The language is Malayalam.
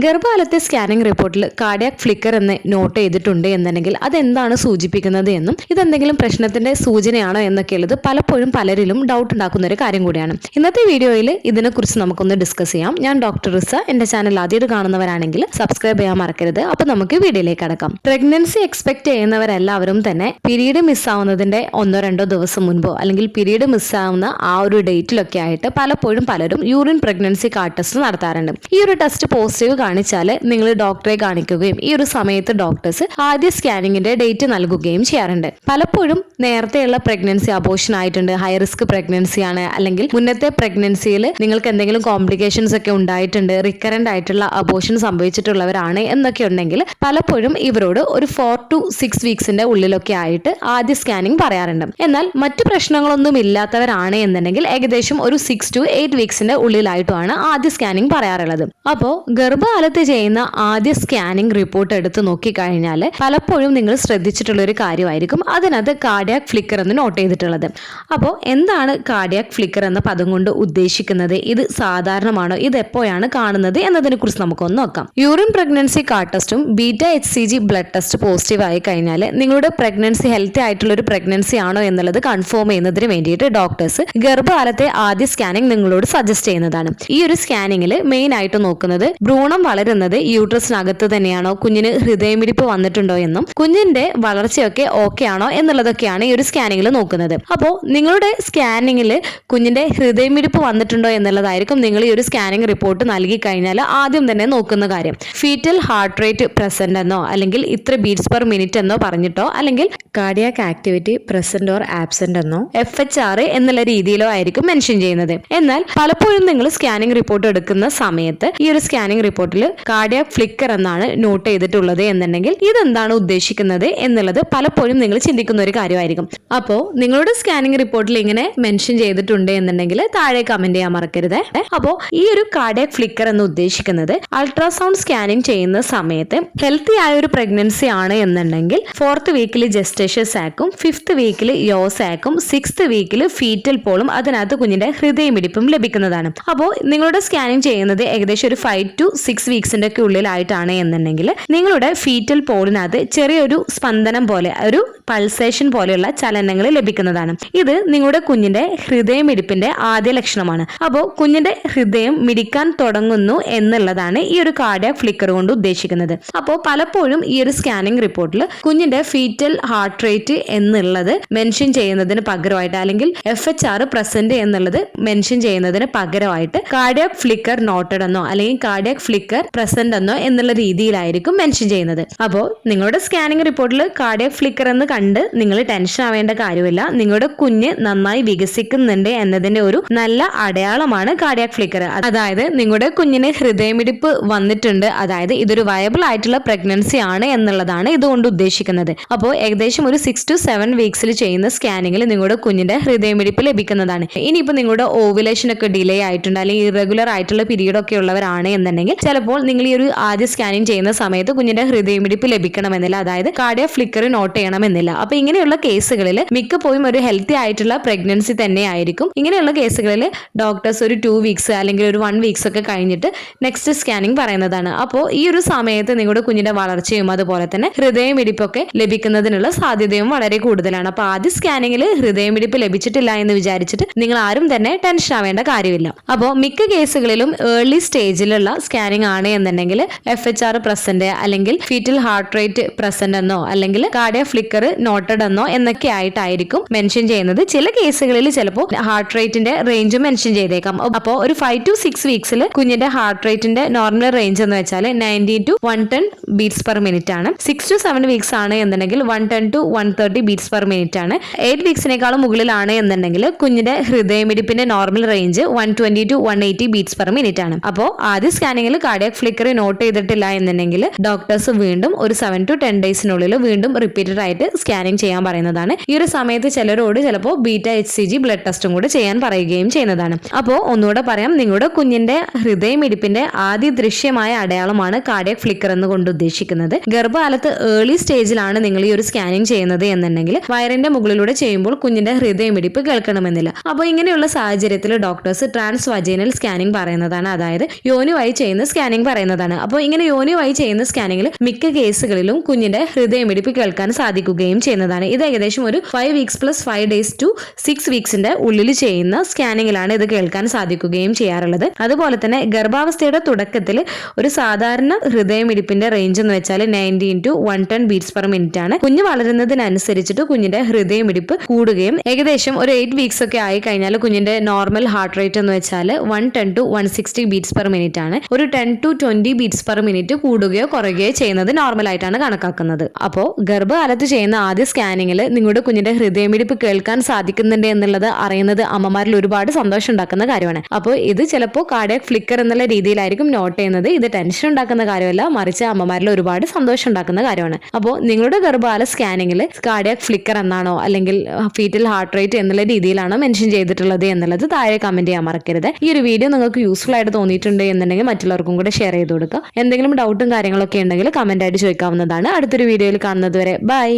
ഗർഭകാലത്തെ സ്കാനിംഗ് റിപ്പോർട്ടിൽ കാർഡിയാക് ഫ്ലിക്കർ എന്ന് നോട്ട് ചെയ്തിട്ടുണ്ട് എന്നുണ്ടെങ്കിൽ അതെന്താണ് സൂചിപ്പിക്കുന്നത് എന്നും ഇതെന്തെങ്കിലും പ്രശ്നത്തിന്റെ സൂചനയാണോ എന്നൊക്കെയുള്ളത് പലപ്പോഴും പലരിലും ഡൗട്ട് ഉണ്ടാക്കുന്ന ഒരു കാര്യം കൂടിയാണ്. ഇന്നത്തെ വീഡിയോയിൽ ഇതിനെക്കുറിച്ച് നമുക്കൊന്ന് ഡിസ്കസ് ചെയ്യാം. ഞാൻ ഡോക്ടർ റിസ. എന്റെ ചാനൽ ആദ്യമായിട്ട് കാണുന്നവരാണെങ്കിൽ സബ്സ്ക്രൈബ് ചെയ്യാൻ മറക്കരുത്. അപ്പൊ നമുക്ക് വീഡിയോയിലേക്ക് കടക്കാം. പ്രഗ്നൻസി എക്സ്പെക്ട് ചെയ്യുന്നവരെല്ലാവരും തന്നെ പീരീഡ് മിസ്സാവുന്നതിന്റെ 1-2 ദിവസം മുൻപോ അല്ലെങ്കിൽ പീരീഡ് മിസ്സാവുന്ന ആ ഒരു ഡേറ്റിലൊക്കെ ആയിട്ട് പലപ്പോഴും പലരും യൂറിൻ പ്രഗ്നൻസി കാർഡ് ടെസ്റ്റ് നടത്താറുണ്ട്. ഈ ഒരു ടെസ്റ്റ് പോസിറ്റീവ് കാണിച്ചാൽ നിങ്ങൾ ഡോക്ടറെ കാണിക്കുകയും ഈ ഒരു സമയത്ത് ഡോക്ടേഴ്സ് ആദ്യ സ്കാനിങ്ങിന്റെ ഡേറ്റ് നൽകുകയും ചെയ്യാറുണ്ട്. പലപ്പോഴും നേരത്തെയുള്ള പ്രഗ്നൻസി അബോർഷൻ ആയിട്ടുണ്ട്, ഹൈ റിസ്ക് പ്രഗ്നൻസി ആണ്, അല്ലെങ്കിൽ മുന്നത്തെ പ്രഗ്നൻസിയിൽ നിങ്ങൾക്ക് എന്തെങ്കിലും കോംപ്ലിക്കേഷൻസ് ഒക്കെ ഉണ്ടായിട്ടുണ്ട്, റിക്കറന്റ് ആയിട്ടുള്ള അബോർഷൻ സംഭവിച്ചിട്ടുള്ളവരാണ് എന്നൊക്കെ ഉണ്ടെങ്കിൽ പലപ്പോഴും ഇവരോട് ഒരു 4 to 6 വീക്സിന്റെ ഉള്ളിലൊക്കെ ആയിട്ട് ആദ്യ സ്കാനിങ് പറയാറുണ്ട്. എന്നാൽ മറ്റു പ്രശ്നങ്ങളൊന്നും ഇല്ലാത്തവരാണ് എന്നുണ്ടെങ്കിൽ ഏകദേശം ഒരു 6 to 8 വീക്സിന്റെ ഉള്ളിലായിട്ടുമാണ് ആദ്യ സ്കാനിങ് പറയാറുള്ളത്. അപ്പോൾ ഗർഭകാലത്ത് ചെയ്യുന്ന ആദ്യ സ്കാനിങ് റിപ്പോർട്ട് എടുത്ത് നോക്കിക്കഴിഞ്ഞാൽ പലപ്പോഴും നിങ്ങൾ ശ്രദ്ധിച്ചിട്ടുള്ള ഒരു കാര്യമായിരിക്കും അതിനകത്ത് കാർഡിയാക് ഫ്ലിക്കർ എന്ന് നോട്ട് ചെയ്തിട്ടുള്ളത്. അപ്പോൾ എന്താണ് കാർഡിയാക് ഫ്ലിക്കർ എന്ന പദം കൊണ്ട് ഉദ്ദേശിക്കുന്നത്? ഇത് സാധാരണമാണോ? ഇത് എപ്പോഴാണ് കാണുന്നത് എന്നതിനെ കുറിച്ച് നമുക്കൊന്ന് നോക്കാം. യൂറിൻ പ്രഗ്നൻസി കാർഡ് ടെസ്റ്റും beta-hCG ബ്ലഡ് ടെസ്റ്റ് പോസിറ്റീവ് ആയി കഴിഞ്ഞാൽ നിങ്ങളുടെ പ്രഗ്നൻസി ഹെൽത്തി ആയിട്ടുള്ള ഒരു പ്രഗ്നൻസി ആണോ എന്നുള്ളത് കൺഫേം ചെയ്യുന്നതിന് വേണ്ടിയിട്ട് ഡോക്ടേഴ്സ് ഗർഭകാലത്തെ ആദ്യ സ്കാനിങ് നിങ്ങളോട് സജസ്റ്റ് ചെയ്യുന്നതാണ്. ഈ ഒരു സ്കാനിങ്ങിൽ മെയിൻ ആയിട്ട് നോക്കുന്നത് ഭ്രൂണം വളരുന്നത് യൂട്രസിനകത്ത് തന്നെയാണോ, കുഞ്ഞിന് ഹൃദയമിടിപ്പ് വന്നിട്ടുണ്ടോ എന്നും കുഞ്ഞിന്റെ വളർച്ചയൊക്കെ ഓക്കെ ആണോ എന്നുള്ളതൊക്കെയാണ് ഈ ഒരു സ്കാനിങ്ങിൽ നോക്കുന്നത്. അപ്പോൾ നിങ്ങളുടെ സ്കാനിങ്ങിൽ കുഞ്ഞിന്റെ ഹൃദയമിടിപ്പ് വന്നിട്ടുണ്ടോ എന്നുള്ളതായിരിക്കും നിങ്ങൾ ഈ ഒരു സ്കാനിങ് റിപ്പോർട്ട് നൽകി കഴിഞ്ഞാൽ ആദ്യം തന്നെ നോക്കുന്ന കാര്യം. ഫീറ്റൽ ഹാർട്ട് റേറ്റ് പ്രസന്റ് എന്നോ അല്ലെങ്കിൽ ഇത്ര ബീറ്റ്സ് പെർ മിനിറ്റ് എന്നോ പറഞ്ഞിട്ടോ അല്ലെങ്കിൽ cardiac activity present or absent എന്നോ FHR എന്നുള്ള രീതിയിലോ ആയിരിക്കും മെൻഷൻ ചെയ്യുന്നത്. എന്നാൽ പലപ്പോഴും നിങ്ങൾ സ്കാനിങ് റിപ്പോർട്ട് എടുക്കുന്ന സമയത്ത് ഈ ഒരു സ്കാനിങ് റിപ്പോർട്ടിൽ കാർഡിയാക് ഫ്ലിക്കർ എന്നാണ് നോട്ട് ചെയ്തിട്ടുള്ളത് എന്നുണ്ടെങ്കിൽ ഇതെന്താണ് ഉദ്ദേശിക്കുന്നത് എന്നുള്ളത് പലപ്പോഴും നിങ്ങൾ ചിന്തിക്കുന്ന ഒരു കാര്യമായിരിക്കും. അപ്പോൾ നിങ്ങളുടെ സ്കാനിങ് റിപ്പോർട്ടിൽ ഇങ്ങനെ മെൻഷൻ ചെയ്തിട്ടുണ്ട് എന്നുണ്ടെങ്കിൽ താഴെ കമന്റ് ചെയ്യാൻ മറക്കരുത്. അപ്പോൾ ഈ ഒരു കാർഡിയാക് ഫ്ലിക്കർ എന്ന് ഉദ്ദേശിക്കുന്നത് അൾട്രാസൗണ്ട് സ്കാനിങ് ചെയ്യുന്ന സമയത്ത് ഹെൽത്തി ആയ ഒരു പ്രഗ്നൻസി ആണ് എന്നുണ്ടെങ്കിൽ 4th വീക്കിൽ ജസ്റ്റേഷൻ സാക്കും 5th വീക്കിൽ യോ സാക്കും 6th വീക്കിൽ ഫീറ്റൽ പോളും അതിനകത്ത് കുഞ്ഞിന്റെ ഹൃദയമിടിപ്പും ലഭിക്കുന്നതാണ്. അപ്പോൾ നിങ്ങളുടെ സ്കാനിങ് ചെയ്യുന്നത് ഏകദേശം ഒരു 5 to 6 വീക്സിന്റെ ഒക്കെ ഉള്ളിലായിട്ടാണ് എന്നുണ്ടെങ്കിൽ നിങ്ങളുടെ ഫീറ്റൽ പോളിനകത്ത് ചെറിയൊരു സ്പന്ദനം പോലെ ഒരു പൾസേഷൻ പോലെയുള്ള ചലനങ്ങൾ ലഭിക്കുന്നതാണ്. ഇത് നിങ്ങളുടെ കുഞ്ഞിന്റെ ഹൃദയമിടിപ്പിന്റെ ആദ്യ ലക്ഷണമാണ്. അപ്പോൾ കുഞ്ഞിന്റെ ഹൃദയം മിടിക്കാൻ തുടങ്ങുന്നു എന്നുള്ളതാണ് ഈ ഒരു കാർഡിയാക് ഫ്ലിക്കർ കൊണ്ട് ഉദ്ദേശിക്കുന്നത്. അപ്പോൾ പലപ്പോഴും ഈ ഒരു സ്കാനിങ് റിപ്പോർട്ടിൽ കുഞ്ഞിന്റെ ഫീറ്റൽ ഹാർട്ട് റേറ്റ് എന്നുള്ളത് മെൻഷൻ ചെയ്യുന്നതിന് പകരമായിട്ട് അല്ലെങ്കിൽ FHR പ്രസന്റ് എന്നുള്ളത് മെൻഷൻ ചെയ്യുന്നതിന് പകരമായിട്ട് കാർഡിയാക് ഫ്ലിക്കർ നോട്ടഡ് എന്നോ അല്ലെങ്കിൽ കാർഡിയാക് ഫ്ലിക്കർ പ്രസന്റ് എന്നോ എന്നുള്ള രീതിയിലായിരിക്കും മെൻഷൻ ചെയ്യുന്നത്. അപ്പോൾ നിങ്ങളുടെ സ്കാനിങ് റിപ്പോർട്ടിൽ കാർഡിയാക് ഫ്ലിക്കർ എന്ന് കണ്ട് നിങ്ങൾ ടെൻഷൻ ആവേണ്ട കാര്യമില്ല. നിങ്ങളുടെ കുഞ്ഞ് നന്നായി വികസിക്കുന്നുണ്ട് എന്നതിന്റെ ഒരു നല്ല അടയാളമാണ് കാർഡിയാക് ഫ്ലിക്കർ. അതായത് നിങ്ങളുടെ കുഞ്ഞിന് ഹൃദയമിടിപ്പ് വന്നിട്ടുണ്ട്, അതായത് ഇതൊരു വയബിൾ ആയിട്ടുള്ള പ്രഗ്നൻസി ആണ് എന്നുള്ളതാണ് ഇതുകൊണ്ട് ഉദ്ദേശിക്കുന്നത്. അപ്പോൾ ഏകദേശം ഒരു 6 to 7 വീക്സിൽ ചെയ്യുന്ന സ്കാനിങ്ങിൽ നിങ്ങളുടെ കുഞ്ഞിന്റെ ഹൃദയമിടിപ്പ് ലഭിക്കുന്നതാണ്. ഇനിയിപ്പോൾ നിങ്ങളുടെ ഓവുലേഷൻ ഒക്കെ ഡിലേ ആയിട്ടുണ്ട് അല്ലെങ്കിൽ ഇറഗുലർ ആയിട്ടുള്ള പീരീഡ് ഒക്കെ ഉള്ളവരാണ് എന്നുണ്ടെങ്കിൽ ചിലപ്പോൾ നിങ്ങൾ ഈ ഒരു ആദ്യ സ്കാനിങ് ചെയ്യുന്ന സമയത്ത് കുഞ്ഞിന്റെ ഹൃദയമിടിപ്പ് ലഭിക്കണമെന്നില്ല, അതായത് കാർഡിയാക് ഫ്ലിക്കർ നോട്ട് ചെയ്യണമെന്നില്ല. അപ്പൊ ഇങ്ങനെയുള്ള കേസുകളിൽ മിക്കപ്പോഴും ഒരു ഹെൽത്തി ആയിട്ടുള്ള പ്രഗ്നൻസി തന്നെ ആയിരിക്കും. ഇങ്ങനെയുള്ള കേസുകളിൽ ഡോക്ടേഴ്സ് ഒരു 2 വീക്സ് അല്ലെങ്കിൽ ഒരു 1 വീക്സ് ഒക്കെ കഴിഞ്ഞിട്ട് നെക്സ്റ്റ് സ്കാനിങ് പറയുന്നതാണ്. അപ്പോൾ ഈ ഒരു സമയത്ത് നിങ്ങളുടെ കുഞ്ഞിന്റെ വളർച്ചയും അതുപോലെ തന്നെ ഹൃദയമിടിപ്പൊക്കെ ലഭിക്കുന്നതിനുള്ള സാധ്യതയും വളരെ കൂടുതലാണ്. അപ്പൊ ആദ്യ സ്കാനിങ്ങിൽ ഹൃദയമിടിപ്പ് ലഭിച്ചിട്ടില്ല എന്ന് വിചാരിച്ചിട്ട് നിങ്ങൾ ആരും തന്നെ ടെൻഷൻ ആവേണ്ട കാര്യമില്ല. അപ്പോൾ മിക്ക കേസുകളിലും ഏർലി സ്റ്റേജിലുള്ള സ്കാനിങ് ആണ് എന്നുണ്ടെങ്കിൽ FHR പ്രസന്റ് അല്ലെങ്കിൽ ഫീറ്റൽ ഹാർട്ട് റേറ്റ് പ്രസന്റ് എന്നോ അല്ലെങ്കിൽ കാർഡിയാക് ഫ്ലിക്കർ നോട്ടഡ് എന്നോ എന്നൊക്കെ ആയിട്ടായിരിക്കും മെൻഷൻ ചെയ്യുന്നത്. ചില കേസുകളിൽ ചിലപ്പോൾ ഹാർട്ട് റേറ്റിന്റെ റേഞ്ച് മെൻഷൻ ചെയ്തേക്കാം. അപ്പോൾ ഒരു 5 to 6 വീക്സിൽ കുഞ്ഞിന്റെ ഹാർട്ട് റേറ്റിന്റെ നോർമൽ റേഞ്ച് എന്ന് വെച്ചാൽ 90 to 110 ബീറ്റ്സ് പെർ മിനിറ്റ് ആണ്. 6 to 7 വീക്സ് ആണ് എന്നുണ്ടെങ്കിൽ 110 to 130 ബീറ്റ്സ് പെർ മിനിറ്റ് ആണ്. 8 വീക്സിനേക്കാളും മുകളിലാണ് എന്നുണ്ടെങ്കിൽ കുഞ്ഞിന്റെ ഹൃദയമിടിപ്പിന്റെ normal range 120 to 180 beats per minute ആണ്. അപ്പോൾ ആദ്യ സ്കാനിങ്ങിൽ കാർഡിയാക് ഫ്ലിക്കർ നോട്ട് ചെയ്തിട്ടില്ല എന്നുണ്ടെങ്കിൽ ഡോക്ടേഴ്സ് വീണ്ടും ഒരു 7 to 10 ഡേയ്സിനുള്ളിൽ വീണ്ടും റിപ്പീറ്റഡ് ആയിട്ട് സ്കാനിങ് ചെയ്യാൻ പറയുന്നതാണ്. ഈ ഒരു സമയത്ത് ചിലരോട് ചിലപ്പോൾ beta-hCG ബ്ലഡ് ടെസ്റ്റും കൂടി ചെയ്യാൻ പറയുകയും ചെയ്യുന്നതാണ്. അപ്പോൾ ഒന്നുകൂടെ പറയാം, നിങ്ങളുടെ കുഞ്ഞിന്റെ ഹൃദയമിടിപ്പിന്റെ ആദ്യ ദൃശ്യമായ അടയാളമാണ് കാർഡിയാക് ഫ്ലിക്കർ എന്ന് കൊണ്ട് ഉദ്ദേശിക്കുന്നത്. ഗർഭകാലത്ത് ഏർലി സ്റ്റേജിലാണ് നിങ്ങൾ ഈ ഒരു സ്കാനിങ് ചെയ്യുന്നത് എന്നുണ്ടെങ്കിൽ വയറിന്റെ മുകളിലൂടെ ചെയ്യുമ്പോൾ കുഞ്ഞിന്റെ ഹൃദയമിടിപ്പ് കേൾക്കണമെന്നില്ല. അപ്പോൾ ഇങ്ങനെയുള്ള സാഹചര്യത്തിൽ ഡോക്ടേഴ്സ് ട്രാൻസ് വജൈനൽ സ്കാനിങ് പറയുന്നതാണ്, അതായത് യോനി വഴി ചെയ്യുന്ന സ്കാനിങ് പറയുന്നതാണ്. അപ്പോൾ ഇങ്ങനെ യോനി വഴി ചെയ്യുന്ന സ്കാനിങ്ങിൽ മിക്ക കേസുകളിലും കുഞ്ഞിന്റെ ഹൃദയമിടിപ്പ് കേൾക്കാൻ സാധിക്കുകയും ചെയ്യുന്നതാണ്. ഇത് ഏകദേശം ഒരു 5 weeks + 5 days to 6 weeksന്റെ ഉള്ളിൽ ചെയ്യുന്ന സ്കാനിങ്ങിലാണ് ഇത് കേൾക്കാൻ സാധിക്കുകയും ചെയ്യാറുള്ളത്. അതുപോലെ തന്നെ ഗർഭാവസ്ഥയുടെ തുടക്കത്തിൽ ഒരു സാധാരണ ഹൃദയമിടിപ്പിന്റെ റേഞ്ച് എന്ന് വെച്ചാൽ 90 to 110 beats per minute ആണ്. കുഞ്ഞ് വളരുന്നതിനനുസരിച്ചിട്ട് കുഞ്ഞിന്റെ ഹൃദയമിടിപ്പ് കൂടുകയും ഏകദേശം ഒരു 8 weeks ഒക്കെ ആയി കഴിഞ്ഞാൽ കുഞ്ഞിന്റെ നോർമൽ ഹാർട്ട് റേറ്റ് എന്ന് വെച്ചാൽ 110 to 160 beats per minute ആണ്. ഒരു 10 to 20 beats per minute കൂടുകയോ കുറയുകയോ ചെയ്യുന്നത് നോർമൽ ആയിട്ടാണ് കണക്കാക്കുന്നത്. അപ്പോൾ ഗർഭകാലത്ത് ചെയ്യുന്ന ആദ്യ സ്കാനിങ്ങിൽ നിങ്ങളുടെ കുഞ്ഞിന്റെ ഹൃദയമിടിപ്പ് കേൾക്കാൻ സാധിക്കുന്നുണ്ട് എന്നുള്ളത് അറിയുന്നത് അമ്മമാരിൽ ഒരുപാട് സന്തോഷം ഉണ്ടാക്കുന്ന കാര്യമാണ്. അപ്പോൾ ഇത് ചിലപ്പോൾ കാർഡിയാക് ഫ്ലിക്കർ എന്നുള്ള രീതിയിലായിരിക്കും നോട്ട് ചെയ്യുന്നത്. ഇത് ടെൻഷൻ ഉണ്ടാക്കുന്ന കാര്യമല്ല, മറിച്ച് അമ്മമാരിൽ ഒരുപാട് സന്തോഷം ഉണ്ടാക്കുന്ന കാര്യമാണ്. അപ്പോൾ നിങ്ങളുടെ ഗർഭകാല സ്കാനിങ്ങിൽ കാർഡിയാക് ഫ്ലിക്കർ എന്നാണോ അല്ലെങ്കിൽ ഫീറ്റൽ ഹാർട്ട് റേറ്റ് എന്നുള്ള രീതിയിലാണോ മെൻഷൻ ചെയ്തിട്ടുള്ളത് എന്നുള്ളത് താഴെ കമന്റ് ചെയ്യാൻ മറക്കരുത്. ഈ ഒരു വീഡിയോ നിങ്ങൾക്ക് യൂസ്ഫുൾ ആയിട്ട് തോന്നിയിട്ടുണ്ട് എന്നുണ്ടെങ്കിൽ മറ്റുള്ളവർക്കും കൂടെ ഷെയർ ചെയ്ത് കൊടുക്കുക. എന്തെങ്കിലും ഡൗട്ടും കാര്യങ്ങളൊക്കെ ഉണ്ടെങ്കിൽ കമന്റ് ആയിട്ട് ചോദിക്കാവുന്നതാണ്. അടുത്തൊരു വീഡിയോയിൽ കാണുന്നത് വരെ ബൈ.